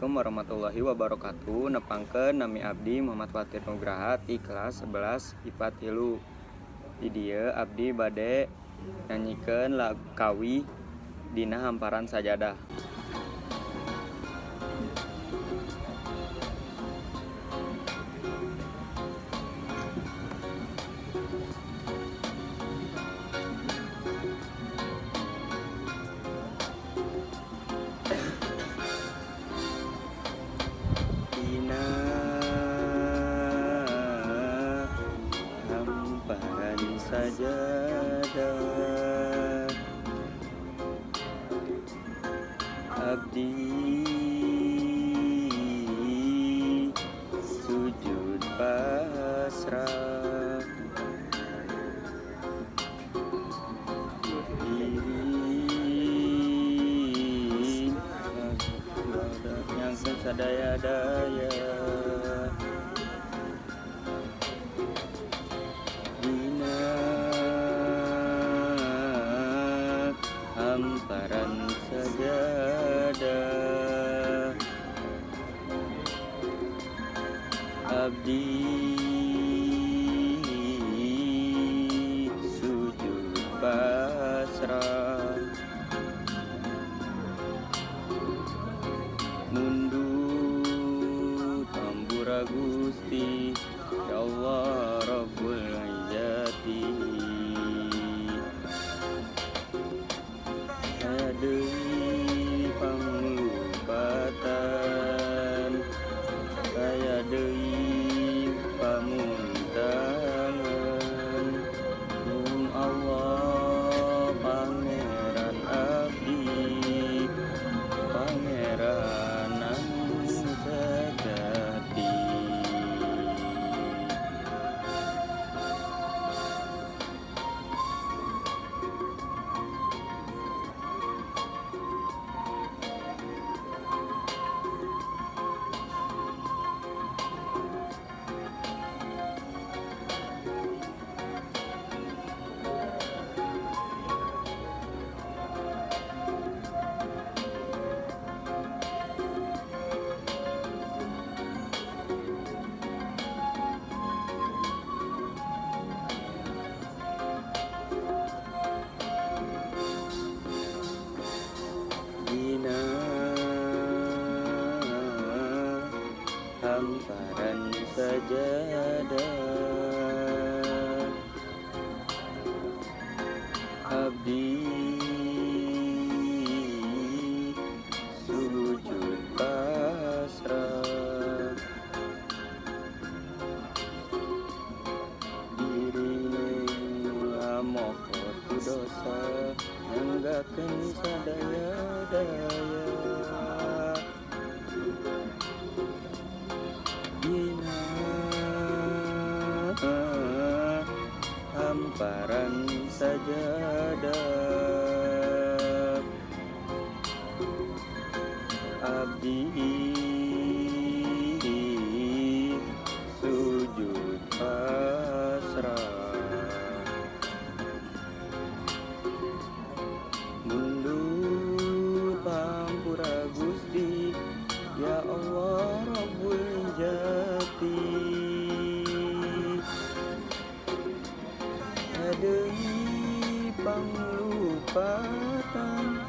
Assalamualaikum warahmatullahi wabarakatuh. Nepangkeun nami abdi Muhammad Fatir Nugraha ti kelas 11 IPA 3. Di dieu abdi bade nyanyikeun lagu kawi dina hamparan sajadah. Dina hamparan sajadah abdi sujud pasrah diri yang sadaya-daya dina hamparan sajadah abdi sujud pasrah mundut tambura Gusti ya Allah Rabbul Izzati deui pangulupatan saya deui pamuntangan Mung Allah pangeran abdi pangeran anu sejati. Dina hamparan sajadah abdi sujud pasrah diri lamohot dosa nanggakeun sadaya-daya dina hamparan sajadah abdi sujud pasrah mundur pampura Gusti ya Allah Rabbul Jati deui pangulupatan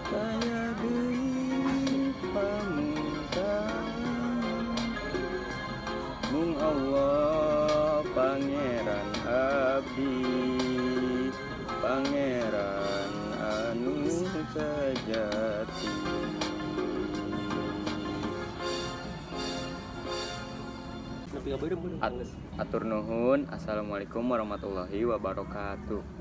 saya deui pamuntangan Mung Allah pangeran abdi pangeran anu sejati. Atur nuhun. Assalamualaikum warahmatullahi wabarakatuh.